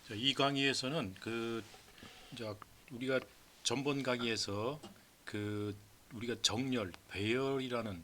자, 이 강의에서는 이제 우리가 전번 강의에서 그 우리가 정렬, 배열이라는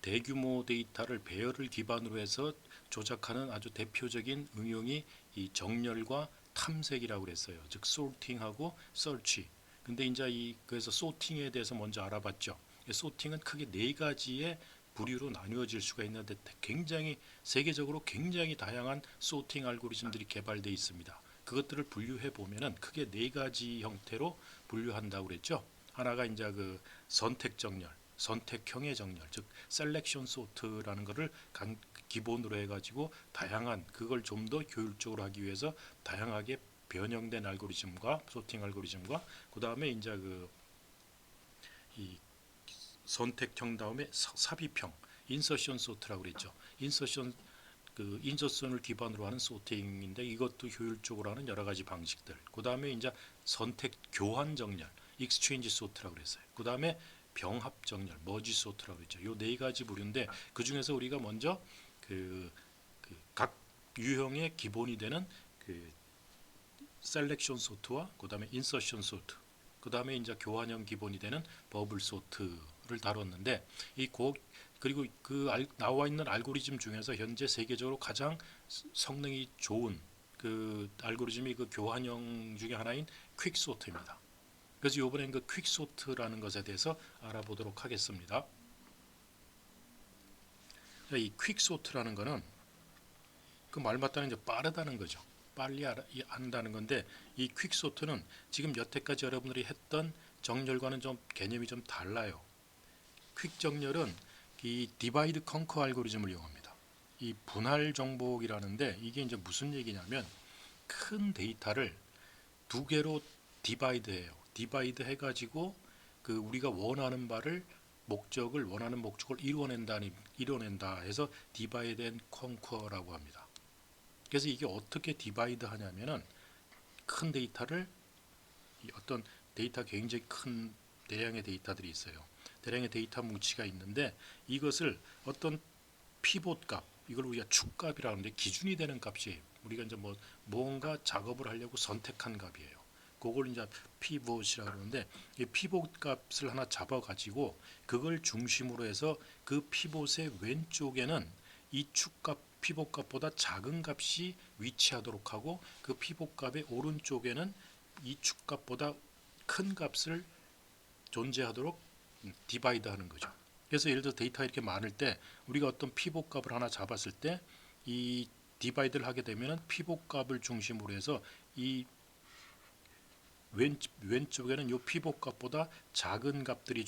대규모 데이터를 배열을 기반으로 해서 조작하는 아주 대표적인 응용이 이 정렬과 탐색이라고 그랬어요. 즉 sorting하고 search. 근데 이제 그래서 sorting에 대해서 먼저 알아봤죠. sorting은 크게 네 가지의 부류로 나누어질 수가 있는데 굉장히 세계적으로 굉장히 다양한 sorting 알고리즘들이 개발되어 있습니다. 그것들을 분류해 보면은 크게 네 가지 형태로 분류한다고 그랬죠. 하나가 이제 그 선택 정렬, 선택형의 정렬, 즉 셀렉션 소트라는 것을 기본으로 해가지고 다양한 그걸 좀 더 효율적으로 하기 위해서 다양하게 변형된 알고리즘과 소팅 알고리즘과 그 다음에 이제 이 선택형 다음에 삽입형 인서션 소트라고 그랬죠. 인서션을 기반으로 하는 소팅인데 이것도 효율적으로 하는 여러 가지 방식들. 그 다음에 이제 선택 교환 정렬, 익스체인지 소트라고 그랬어요. 그 다음에 병합 정렬, 머지 소트라고 그랬죠. 요 네 가지 부류인데 그 중에서 우리가 먼저 각 유형의 기본이 되는 그 셀렉션 소트와 그 다음에 인서션 소트, 그 다음에 이제 교환형 기본이 되는 버블 소트를 다뤘는데 그리고 나와 있는 알고리즘 중에서 현재 세계적으로 가장 성능이 좋은 그 알고리즘이 그 교환형 중에 하나인 퀵소트입니다. 그래서 이번엔 그 퀵소트라는 것에 대해서 알아보도록 하겠습니다. 이 퀵소트라는 것은 그 말 맞다는 이제 빠르다는 거죠. 빨리 한다는 건데 이 퀵소트는 지금 여태까지 여러분들이 했던 정렬과는 좀 개념이 좀 달라요. 퀵 정렬은 이 디바이드 컨커 알고리즘을 이용합니다. 이 분할 정복이라는데 이게 이제 무슨 얘기냐면 큰 데이터를 두 개로 디바이드해요. 디바이드 해가지고 그 우리가 원하는 목적을 이뤄낸다 해서 디바이드 앤 컨커라고 합니다. 그래서 이게 어떻게 디바이드 하냐면은 큰 데이터를 어떤 데이터 굉장히 큰 대량의 데이터들이 있어요. 대량의 데이터 뭉치가 있는데 이것을 어떤 피봇 값, 이걸 우리가 축값이라고 하는데 기준이 되는 값이에요. 우리가 이제 뭔가 작업을 하려고 선택한 값이에요. 그걸 이제 피봇이라고 하는데 이 피봇 값을 하나 잡아 가지고 그걸 중심으로 해서 그 피봇의 왼쪽에는 이 축값 피봇 값보다 작은 값이 위치하도록 하고 그 피봇 값의 오른쪽에는 이 축값보다 큰 값을 존재하도록 디바이드 하는 거죠. 그래서 예를 들어 데이터가 이렇게 많을 때 우리가 어떤 피봇 값을 하나 잡았을 때 이 디바이드를 하게 되면 피봇 값을 중심으로 해서 이 왼쪽에는 이 피봇 값보다 작은 값들이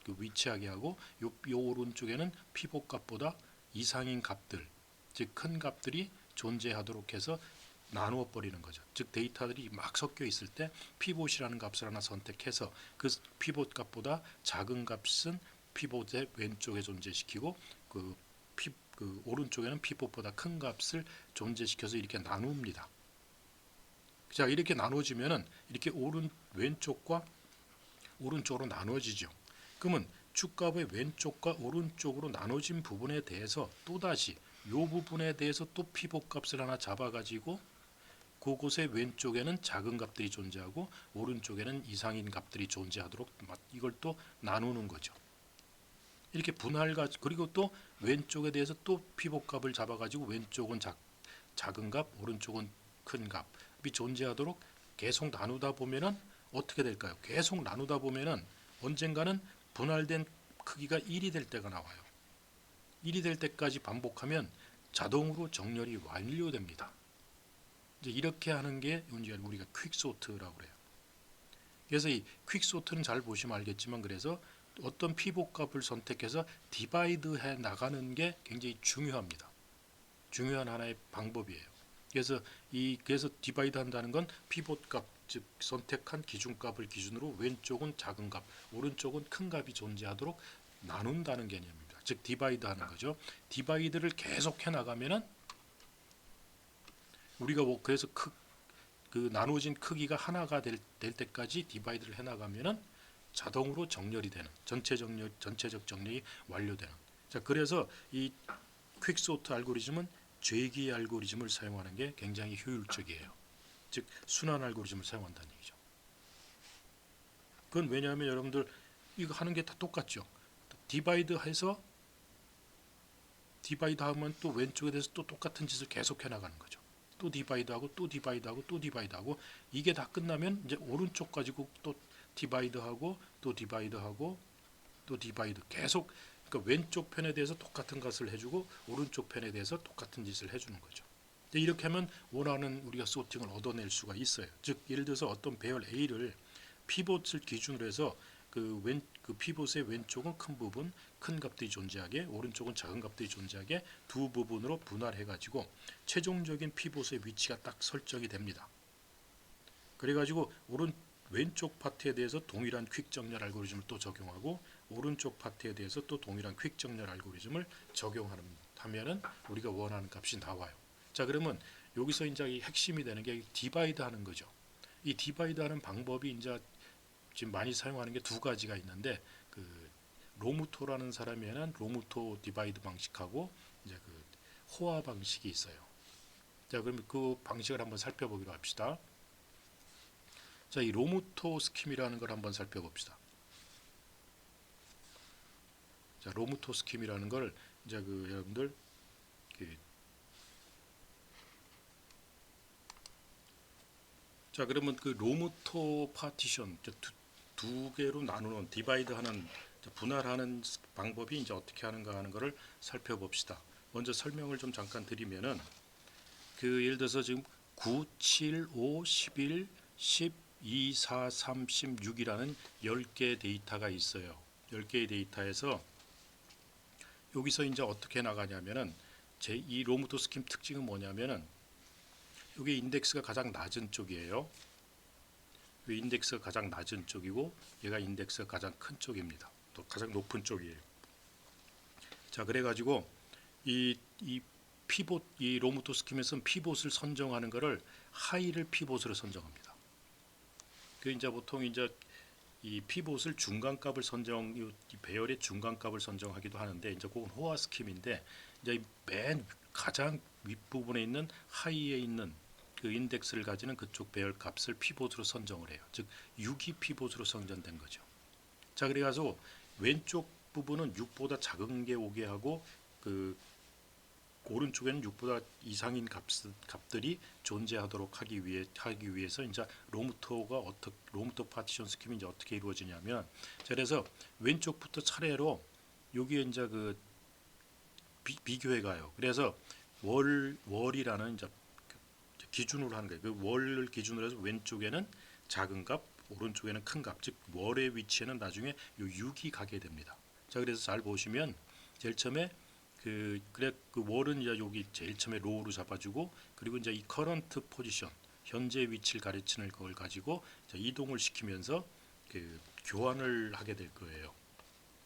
위치하게 하고 요 오른쪽에는 피봇 값보다 이상인 값들, 즉 큰 값들이 존재하도록 해서 나누어 버리는 거죠. 즉 데이터들이 막 섞여 있을 때 피봇이라는 값을 하나 선택해서 그 피봇 값보다 작은 값은 피봇의 왼쪽에 존재시키고 그 오른쪽에는 피봇보다 큰 값을 존재시켜서 이렇게 나눕니다. 자, 이렇게 나눠지면은 이렇게 왼쪽과 오른쪽으로 나눠지죠. 그러면 축값의 왼쪽과 오른쪽으로 나눠진 부분에 대해서 또다시 이 부분에 대해서 또 피봇 값을 하나 잡아가지고 그곳의 왼쪽에는 작은 값들이 존재하고 오른쪽에는 이상인 값들이 존재하도록 이걸 또 나누는 거죠. 이렇게 그리고 또 왼쪽에 대해서 또 피봇 값을 잡아가지고 왼쪽은 작은 값, 오른쪽은 큰 값이 존재하도록 계속 나누다 보면은 어떻게 될까요? 계속 나누다 보면은 언젠가는 분할된 크기가 1이 될 때가 나와요. 1이 될 때까지 반복하면 자동으로 정렬이 완료됩니다. 이제 이렇게 하는 게 우리가 퀵소트라고 그래요. 그래서 이 퀵소트는 잘 보시면 알겠지만 그래서 어떤 피봇 값을 선택해서 디바이드 해 나가는 게 굉장히 중요합니다. 중요한 하나의 방법이에요. 그래서 디바이드 한다는 건 피봇 값, 즉 선택한 기준값을 기준으로 왼쪽은 작은 값, 오른쪽은 큰 값이 존재하도록 나눈다는 개념입니다. 즉 디바이드 하는 거죠. 디바이드를 계속 해 나가면은 우리가 그래서 그 나누어진 크기가 하나가 될 때까지 디바이드를 해 나가면은 자동으로 정렬이 되는 전체적 정렬이 완료되는. 자, 그래서 이 퀵소트 알고리즘은 죄기 알고리즘을 사용하는 게 굉장히 효율적이에요. 즉 순환 알고리즘을 사용한다는 얘기죠. 그건 왜냐하면 여러분들 이거 하는 게 다 똑같죠. 디바이드 해서 디바이드 하면 또 왼쪽에 대해서 또 똑같은 짓을 계속해 나가는 거죠. 또 디바이드하고 또 디바이드하고 또 디바이드하고 이게 다 끝나면 이제 오른쪽 가지고 또 디바이드하고 또 디바이드하고 또 디바이드 계속, 그러니까 왼쪽 편에 대해서 똑같은 것을 해주고 오른쪽 편에 대해서 똑같은 짓을 해주는 거죠. 이렇게 하면 원하는 우리가 소팅을 얻어낼 수가 있어요. 즉 예를 들어서 어떤 배열 A를 피봇을 기준으로 해서 그 피봇의 왼쪽은 큰 부분, 큰 값들이 존재하게, 오른쪽은 작은 값들이 존재하게 두 부분으로 분할해 가지고 최종적인 피봇의 위치가 딱 설정이 됩니다. 그래 가지고 왼쪽 파트에 대해서 동일한 퀵 정렬 알고리즘을 또 적용하고 오른쪽 파트에 대해서 또 동일한 퀵 정렬 알고리즘을 적용하면은 우리가 원하는 값이 나와요. 자, 그러면 여기서 이제 이 핵심이 되는 게 디바이드 하는 거죠. 이 디바이드 하는 방법이 이제 지금 많이 사용하는 게 두 가지가 있는데, 그 로무토라는 사람에는 로무토 디바이드 방식하고 이제 그 호화 방식이 있어요. 자, 그러면 그 방식을 한번 살펴보기로 합시다. 자, 이 로무토 스킴이라는 걸 한번 살펴봅시다. 자, 로무토 스킴이라는 걸 이제 그 여러분들 자, 그러면 그 로무토 파티션 두 개로 나누는 디바이드하는 분할하는 방법이 이제 어떻게 하는가 하는 것을 살펴봅시다. 먼저 설명을 좀 잠깐 드리면은 그 예를 들어서 지금 9, 7, 5, 11, 10, 2, 4, 3, 16이라는 10개의 데이터가 있어요. 10개의 데이터에서 여기서 이제 어떻게 나가냐면은 이 로무토 스킴 특징은 뭐냐면은 여기 인덱스가 가장 낮은 쪽이에요. 이 인덱스가 가장 낮은 쪽이고 얘가 인덱스가 가장 큰 쪽입니다. 또 가장 높은 쪽이에요. 자, 그래가지고 이 피봇, 이 로무토 스킴에서는 피봇을 선정하는 것을 하이를 피봇으로 선정합니다. 그 이제 보통 이제 이 피봇을 중간값을 이 배열의 중간값을 선정하기도 하는데 이제 그건 호화 스킴인데 이제 맨 가장 윗부분에 있는 하이에 있는 그 인덱스를 가지는 그쪽 배열 값을 피봇으로 선정을 해요. 즉 6이 피봇으로 선정된 거죠. 자, 그래가지고 왼쪽 부분은 6보다 작은 게 오게 하고 그 오른쪽에는 6보다 이상인 값들이 존재하도록 하기 위해서 이제 로무토 파티션 스킴이 이제 어떻게 이루어지냐면, 자, 그래서 왼쪽부터 차례로 여기에 이제 그 비교해 가요. 그래서 월이라는 이제 기준으로 하는 거예요. 그 월을 기준으로 해서 왼쪽에는 작은 값, 오른쪽에는 큰 값, 즉 월의 위치에는 나중에 요 6이 가게 됩니다. 자, 그래서 잘 보시면 제일 처음에 그 월은 이제 여기 제일 처음에 로우로 잡아주고, 그리고 이제 이 커런트 포지션, 현재 위치를 가르치는 걸 가지고 이동을 시키면서 그 교환을 하게 될 거예요.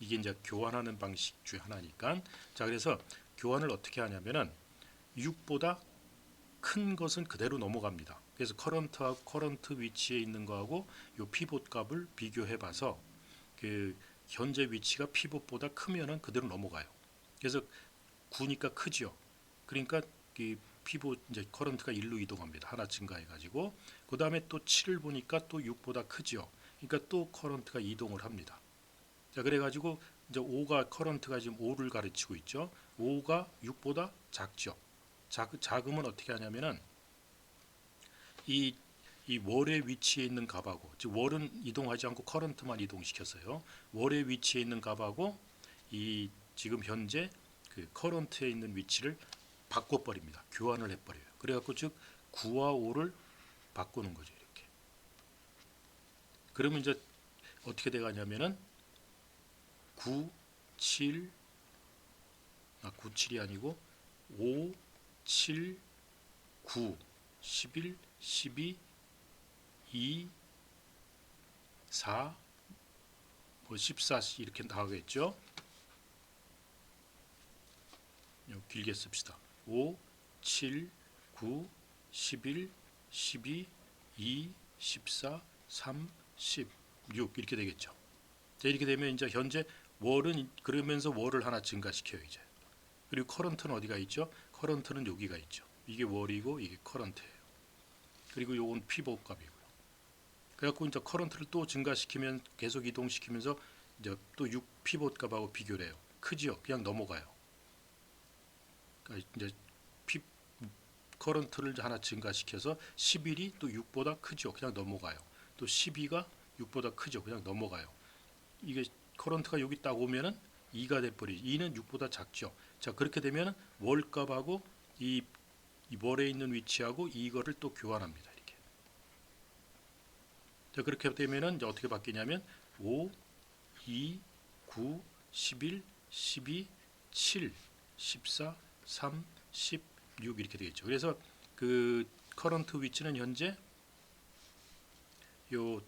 이게 이제 교환하는 방식 중 하나니까. 자, 그래서 교환을 어떻게 하냐면은 6보다 큰 것은 그대로 넘어갑니다. 그래서 커런트 위치에 있는 거하고 요 피봇 값을 비교해 봐서 그 현재 위치가 피봇보다 크면은 그대로 넘어가요. 그래서 9니까 크죠. 그러니까 이 피봇 이제 커런트가 1로 이동합니다. 하나 증가해 가지고 그다음에 또 7을 보니까 또 6보다 크죠. 그러니까 또 커런트가 이동을 합니다. 자, 그래 가지고 이제 5가 커런트가 지금 5를 가르치고 있죠. 5가 6보다 작죠. 작으면 어떻게 하냐면은 이 월의 위치에 있는 값하고, 즉 월은 이동하지 않고 커런트만 이동시켰어요. 월의 위치에 있는 값하고 이 지금 현재 그 커런트에 있는 위치를 바꿔버립니다. 교환을 해버려요. 그래갖고 즉 9와 5를 바꾸는 거죠. 이렇게. 그러면 이제 어떻게 돼가냐면은 9, 7, 7이 아니고 5, 7, 9, 11, 12, 2, 4, 14 이렇게 나오겠죠. 길게 씁시다. 5, 7, 9, 11, 12, 2, 14, 3, 16 이렇게 되겠죠. 자, 이렇게 되면 이제 현재 월은 그러면서 월을 하나 증가시켜요 이제. 그리고 커런트는 어디가 있죠? 커런트는 여기가 있죠. 이게 월이고 이게 커런트예요. 그리고 요건 피봇 값이고요. 그래갖고 이제 커런트를 또 증가시키면 계속 이동시키면서 이제 또 6 피봇 값하고 비교를 해요. 크지요? 그냥 넘어가요. 그러니까 이제 피 커런트를 하나 증가시켜서 11이 또 6보다 크죠. 그냥 넘어가요. 또 12가 6보다 크죠. 그냥 넘어가요. 이게 커런트가 여기 딱 오면은 2가 돼버리죠. 2는 6보다 작죠. 자, 그렇게 되면 월값하고 이 월에 있는 위치하고 이거를 또 교환합니다. 이렇게. 자, 그렇게 되면은 이제 어떻게 바뀌냐면 5, 2, 9, 11, 12, 7, 14, 3, 16 이렇게 되겠죠. 그래서 그 커런트 위치는 현재 요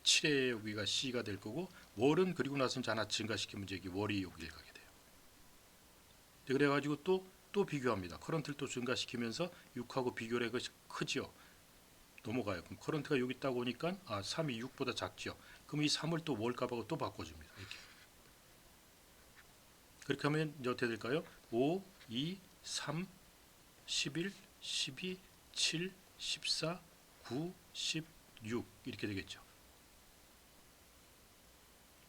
7의 여기가 C가 될 거고 월은 그리고 나서 이제 하나 증가시키면 여기 월이 여기를 가게 돼요. 그래가지고 또 비교합니다. 커런트를 또 증가시키면서 6하고 비교를 해서 크지요. 넘어가요. 그럼 커런트가 여기 딱 오니까 3이 6보다 작지요. 그럼 이 3을 또 월값하고 또 바꿔줍니다. 이렇게. 그렇게 하면 이제 어떻게 될까요? 5, 2, 3, 11, 12, 7, 14, 9, 16 이렇게 되겠죠.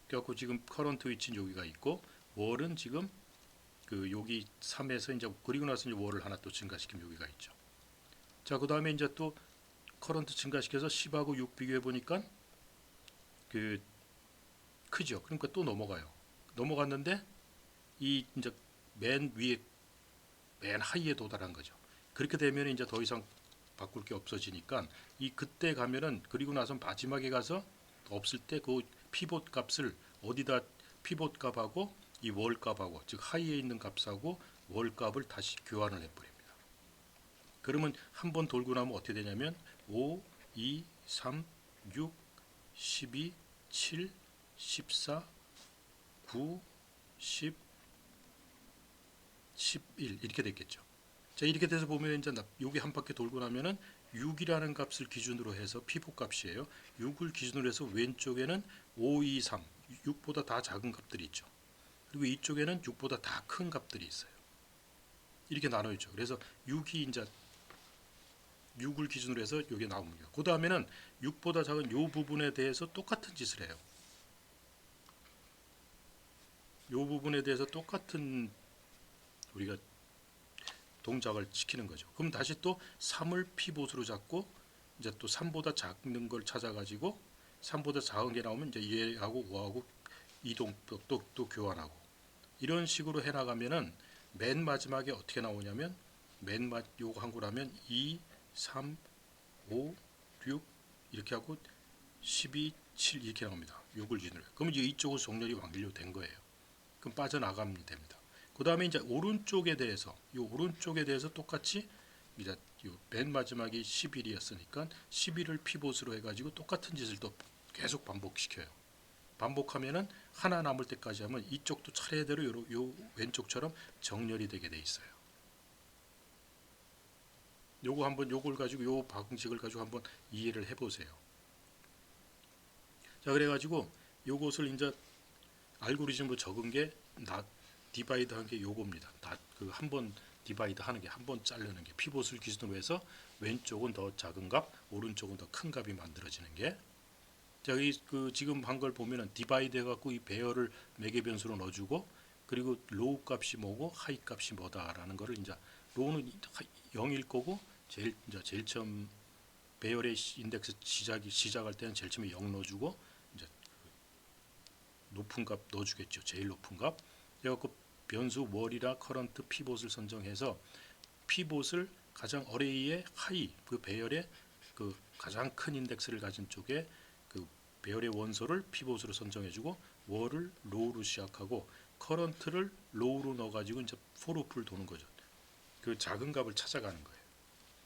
그래갖고 지금 커런트 위치는 여기가 있고 월은 지금 그 여기 3에서 이제 그리고 나서 이제 월을 하나 또 증가시키면 여기가 있죠. 자, 그 다음에 이제 또 커런트 증가시켜서 10하고 6 비교해 보니까 그 크죠. 그러니까 또 넘어가요. 넘어갔는데 이 이제 맨 위에 맨 하이에 도달한 거죠. 그렇게 되면 이제 더 이상 바꿀 게 없어지니까 이 그때 가면은 그리고 나서 마지막에 가서 없을 때 그 피봇 값을 어디다 피봇 값하고 이 월 값하고 즉 하이에 있는 값하고 월 값을 다시 교환을 해버립니다. 그러면 한 번 돌고 나면 어떻게 되냐면 5, 2, 3, 6, 12, 7, 14, 9, 10, 11 이렇게 됐겠죠. 자, 이렇게 돼서 보면 이제 여기 한 바퀴 돌고 나면은 6이라는 값을 기준으로 해서 피봇 값이에요. 6을 기준으로 해서 왼쪽에는 5, 2, 3, 6보다 다 작은 값들이 있죠. 그리고 이쪽에는 6보다 다 큰 값들이 있어요. 이렇게 나눠 있죠. 그래서 6이 이제 6을 기준으로 해서 여기 나옵니다. 그 다음에는 6보다 작은 이 부분에 대해서 똑같은 짓을 해요. 이 부분에 대해서 똑같은 우리가 동작을 시키는 거죠. 그럼 다시 또 3을 피봇으로 잡고 이제 또 3보다 작은 걸 찾아가지고 3보다 작은 게 나오면 이제 얘하고 5하고 이동 또 교환하고 이런 식으로 해나가면은 맨 마지막에 어떻게 나오냐면 요거 한 거라면 2, 3, 5, 6 이렇게 하고 12, 7 이렇게 나옵니다. 6을 기준으로. 그럼 이제 이쪽은 정렬이 완료된 거예요. 그럼 빠져나가면 됩니다. 그 다음에 이제 오른쪽에 대해서 똑같이 이제 맨 마지막이 11이었으니까 11을 피봇으로 해가지고 똑같은 짓을 또 계속 반복시켜요. 반복하면은 하나 남을 때까지 하면 이쪽도 차례대로 요 왼쪽처럼 정렬이 되게 돼 있어요. 요걸 가지고 요 방식을 가지고 한번 이해를 해보세요. 자, 그래가지고 요것을 이제 알고리즘으로 적은 게 디바이드 한 게 요겁니다. 그 한 번 디바이드 하는 게 한 번 자르는 게 피봇을 기준으로 해서 왼쪽은 더 작은 값, 오른쪽은 더 큰 값이 만들어지는 게. 자, 그 지금 한 걸 보면은 디바이드 해갖고 이 배열을 매개 변수로 넣어주고 그리고 로우 값이 뭐고 하이 값이 뭐다라는 거를 이제 로우는 0일 거고 제일 처음 배열의 인덱스 시작할 때는 제일 처음에 0 넣어주고 이제 높은 값 넣어주겠죠. 제일 높은 값. 그래갖고 변수 월이라 커런트 피봇을 선정해서 피봇을 가장 어레이의 하이 그 배열의 그 가장 큰 인덱스를 가진 쪽에 그 배열의 원소를 피봇으로 선정해주고 월을 로우로 시작하고 커런트를 로우로 넣어가지고 이제 포루프를 도는 거죠. 그 작은 값을 찾아가는 거예요.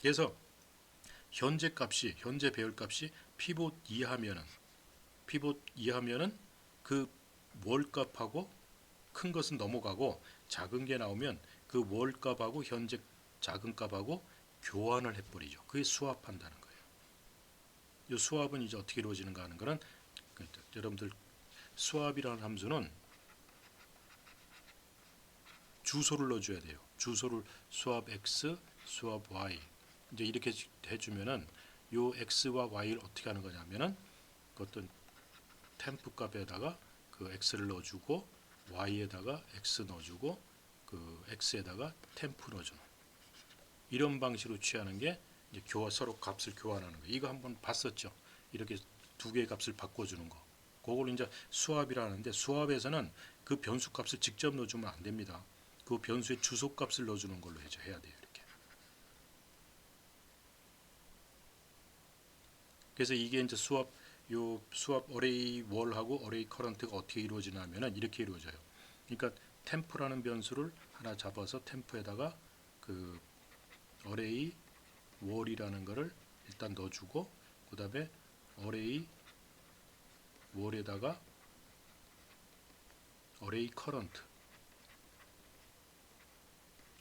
그래서 현재 배열 값이 피봇 이하면은 그 월값하고 큰 것은 넘어가고 작은 게 나오면 그 월값하고 현재 작은 값하고 교환을 해버리죠. 그게 수합한다는 거예요. 이 수합은 이제 어떻게 이루어지는가 하는 거는 여러분들 수합이라는 함수는 주소를 넣어줘야 돼요. 주소를 수합 x, 수합 y 이제 이렇게 해주면은 요 x와 y를 어떻게 하는 거냐면은 그 어떤 템프 값에다가 그 x를 넣어주고 y에다가 x 넣어주고 그 x에다가 템프 넣어주는 이런 방식으로 취하는 게 이제 서로 값을 교환하는 거. 이거 한번 봤었죠. 이렇게 두 개의 값을 바꿔주는 거. 그걸 이제 수합이라는데 수합에서는 그 변수 값을 직접 넣어주면 안 됩니다. 그 변수의 주소 값을 넣어주는 걸로 해야 돼요. 이렇게. 그래서 이게 이제 수합 어레이 월하고 어레이 커런트가 어떻게 이루어지냐면은 이렇게 이루어져요. 그러니까 템프라는 변수를 하나 잡아서 템프에다가 그 어레이 월이라는 거를 일단 넣어주고 그 다음에 어레이 월에다가 어레이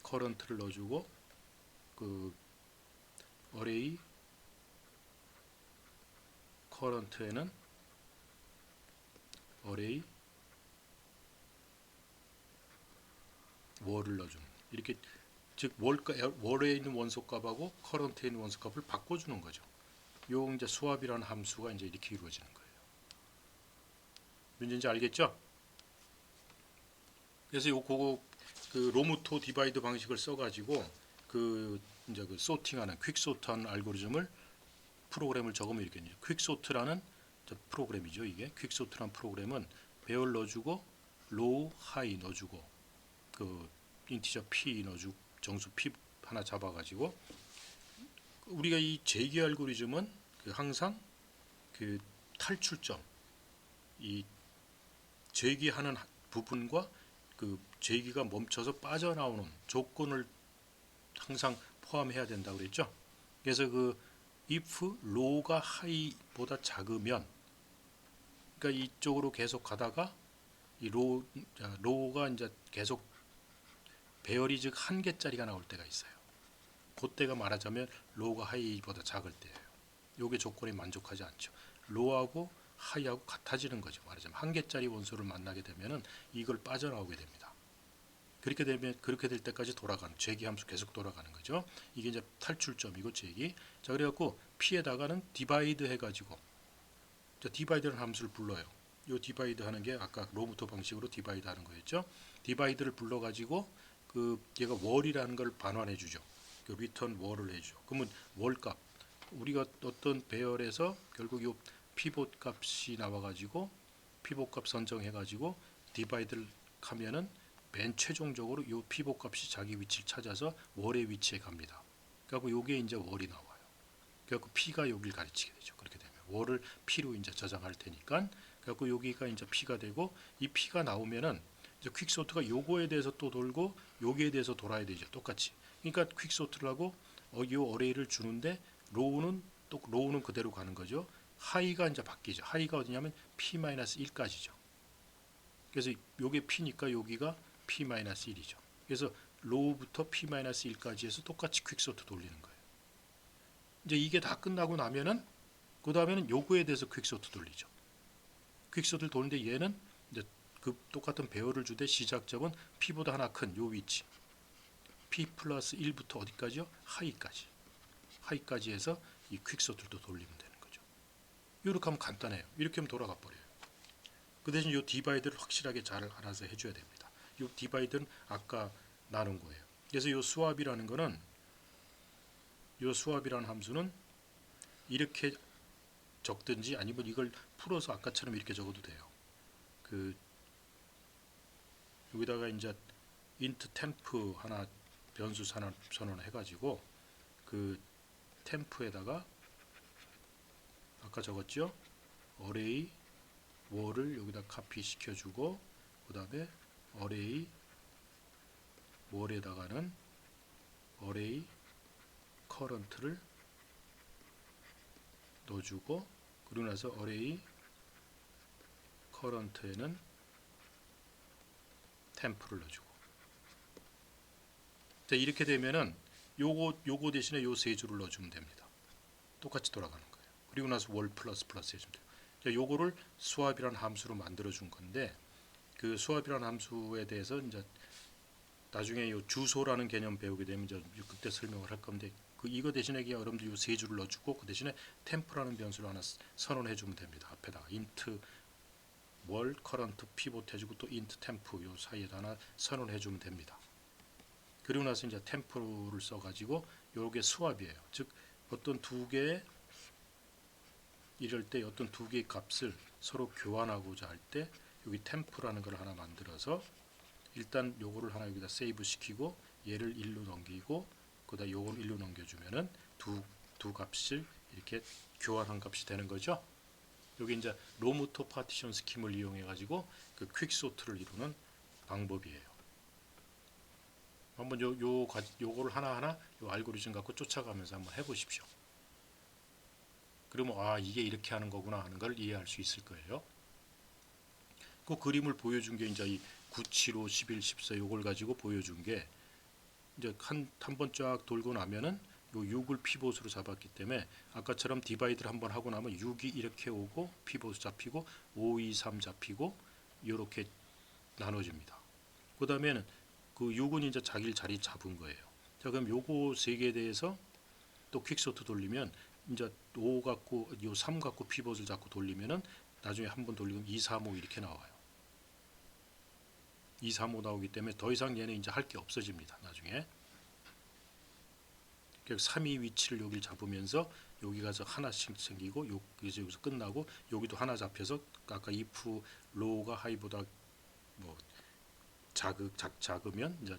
커런트를 넣어주고 그 어레이 커런트에는 어레이 월을 넣어주는 이렇게 즉 월에 있는 원소값하고 커런트에 있는 원소값을 바꿔주는 거죠. 요 이제 수합이라는 함수가 이제 이렇게 이루어지는 거예요. 문제인지 알겠죠? 그래서 요거 그 로무토 디바이드 방식을 써가지고 그 이제 그 소팅하는 퀵소트하는 알고리즘을 프로그램을 적으면 이렇게 돼요. 퀵소트라는 프로그램이죠. 이게 퀵소트라는 프로그램은 배열 넣어주고 로우 하이 넣어주고 그 인티저 p 넣어주고 정수 p 하나 잡아가지고 우리가 이 제기 알고리즘은 그 항상 그 탈출점 이 제기하는 부분과 그 제기가 멈춰서 빠져나오는 조건을 항상 포함해야 된다고 그랬죠. 그래서 그 if low가 high보다 작으면 그러니까 이쪽으로 계속 가다가 이 low가 이제 계속 배열이 즉 한 개짜리가 나올 때가 있어요. 그때가 말하자면 low가 high보다 작을 때예요. 요게 조건이 만족하지 않죠. low하고 high하고 같아지는 거죠. 말하자면 한 개짜리 원소를 만나게 되면은 이걸 빠져나오게 됩니다. 그렇게 될 때까지 돌아가는 제기 함수 계속 돌아가는 거죠. 이게 이제 탈출점이고 제기. 자 그래갖고 p에다가는 디바이드 해가지고 디바이드라는 함수를 불러요. 요 디바이드 하는 게 아까 로무토 방식으로 디바이드 하는 거였죠. 디바이드를 불러가지고 그 얘가 월이라는 걸 반환해 주죠. 그 리턴 월을 해주죠. 그러면 월값 우리가 어떤 배열에서 결국 요 피봇 값이 나와가지고 피봇 값 선정해가지고 디바이드를 하면은 맨 최종적으로 요 피봇 값이 자기 위치를 찾아서 월의 위치에 갑니다. 그래서 요게 이제 월이 나와요. 그래서 p가 여기를 가르치게 되죠. 그렇게 되면 월을 p로 이제 저장할 테니까 그래서 여기가 이제 p가 되고 이 p가 나오면은 이제 퀵소트가 요거에 대해서 또 돌고 여기에 대해서 돌아야 되죠. 똑같이. 그러니까 퀵소트를 하고 요 어레이를 주는데 로우는 그대로 가는 거죠. 하이가 이제 바뀌죠. 하이가 어디냐면 p-1까지죠. 그래서 요게 p니까 여기가 p-1이죠. 그래서 로우부터 p-1까지 해서 똑같이 퀵소트 돌리는 거예요. 이제 이게 다 끝나고 나면은 그 다음에는 요거에 대해서 퀵소트 돌리죠. 퀵소트를 도는데 얘는 이제 그 똑같은 배열을 주되 시작점은 p보다 하나 큰 요 위치 p 플러스 1부터 어디까지요? 하이까지 해서 이 퀵소트를 돌리면 되는 거죠. 이렇게 하면 간단해요. 이렇게 하면 돌아가 버려요. 그 대신 이 디바이드를 확실하게 잘 알아서 해줘야 됩니다. 이 디바이드는 아까 나눈 거예요. 그래서 이 수합이라는 거는 이 수합이라는 함수는 이렇게 적든지 아니면 이걸 풀어서 아까처럼 이렇게 적어도 돼요. 그 여기다가 이제 int temp 하나 변수 선언을 해가지고 그 템프에다가 아까 적었죠? 어레이 월을 여기다 카피 시켜주고 그 다음에 어레이 월에다가는 어레이 커런트를 넣어주고 그리고 나서 어레이 커런트에는 템프를 넣어주고 자, 이렇게 되면은 요거 대신에 요 세 줄을 넣어주면 됩니다. 똑같이 돌아가는 거예요. 그리고 나서 월 플러스 해주면 돼요. 자, 요거를 수합이라는 함수로 만들어 준 건데 그 수합이라는 함수에 대해서 이제 나중에 요 주소라는 개념 배우게 되면 이제 그때 설명을 할 건데 그 이거 대신에 여러분들 이 세 줄을 넣어주고 그 대신에 템프라는 변수를 하나 선언해 주면 됩니다. 앞에다 int 월 커런트 피봇 해주고 또 int 템프 요 사이에다 하나 선언해 주면 됩니다. 그리고 나서 이제 템프를 써가지고 요게 스왑이에요. 즉 어떤 두 개의 이럴 때 어떤 두 개의 값을 서로 교환하고자 할 때 여기 템프라는 걸 하나 만들어서 일단 요거를 하나 여기다 세이브 시키고 얘를 1로 넘기고 그다음 요거를 1로 넘겨주면은 두 값을 이렇게 교환한 값이 되는 거죠. 여기 이제 로무토 파티션 스킴을 이용해 가지고 그 퀵소트를 이루는 방법이에요. 한번 요거를 하나하나 요 알고리즘 갖고 쫓아가면서 한번 해보십시오. 그러면 아 이게 이렇게 하는 거구나 하는 걸 이해할 수 있을 거예요. 그 그림을 보여준 게 이제 이 9, 7, 5, 11, 14 요걸 가지고 보여준 게 이제 한 번 쫙 돌고 나면은 요 6을 피봇으로 잡았기 때문에 아까처럼 디바이드를 한번 하고 나면 6이 이렇게 오고 피봇 잡히고 5, 2, 3 잡히고 이렇게 나눠집니다. 그 다음에는 그 6은 이제 자기 자리 잡은 거예요. 자 그럼 요거 세 개에 대해서 또 퀵소트 돌리면 이제 5 갖고 요 3 갖고 피봇을 잡고 돌리면은 나중에 한 번 돌리면 2, 3, 5 이렇게 나와요. 2, 3, 5 나오기 때문에 더 이상 얘는 이제 할 게 없어집니다. 나중에 3, 2 위치를 여기 잡으면서 여기 가서 하나씩 생기고 여기서 끝나고 여기도 하나 잡혀서 아까 if low가 high보다 뭐 작으면 이제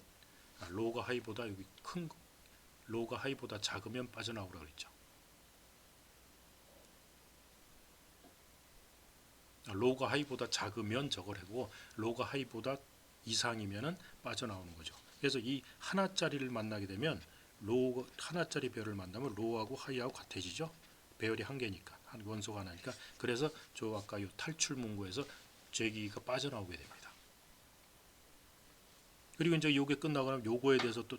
low가 high보다 여기 큰 low가 high보다 작으면 빠져나오라 그랬죠. low가 high보다 작으면 저걸 하고 low가 high보다 이상이면은 빠져나오는 거죠. 그래서 이 하나짜리를 만나게 되면 로우 하나짜리 배열을 만나면 로우하고 하이하고 같아지죠. 배열이 한 개니까 한 원소가 하나니까. 그래서 저 아까 요 탈출 문구에서 제기가 빠져나오게 됩니다. 그리고 이제 요게 끝나고 나면 요거에 대해서 또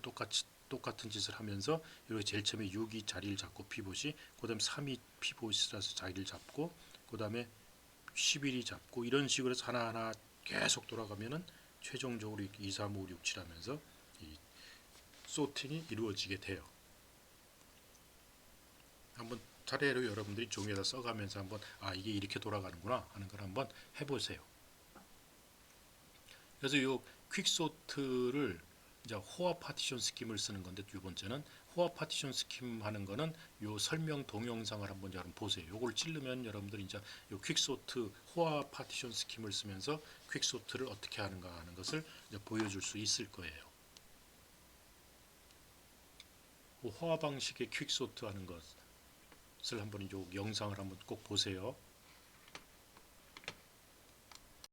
똑같은 짓을 하면서 여기 제일 처음에 6이 자리를 잡고 피봇이 그다음 3이 피봇이라서 자리를 잡고 그다음에 11이 잡고 이런 식으로 해서 하나하나 계속 돌아가면은 최종적으로 2, 3, 5, 6, 7 하면서 이 소팅이 이루어지게 돼요. 한번 차례로 여러분들이 종이에다 써가면서 한번 아 이게 이렇게 돌아가는구나 하는 걸 한번 해보세요. 그래서 이 퀵소트를 이제 호화 파티션 스킴을 쓰는 건데 두 번째는 호화 파티션 스킴 하는 거는 요 설명 동영상을 한번 여러분 보세요. 요걸 찌르면 여러분들이 이제 요 퀵소트 호화 파티션 스킴을 쓰면서 퀵소트를 어떻게 하는가 하는 것을 이제 보여줄 수 있을 거예요. 호화 방식의 퀵소트 하는 것을 한번 요 영상을 한번 꼭 보세요.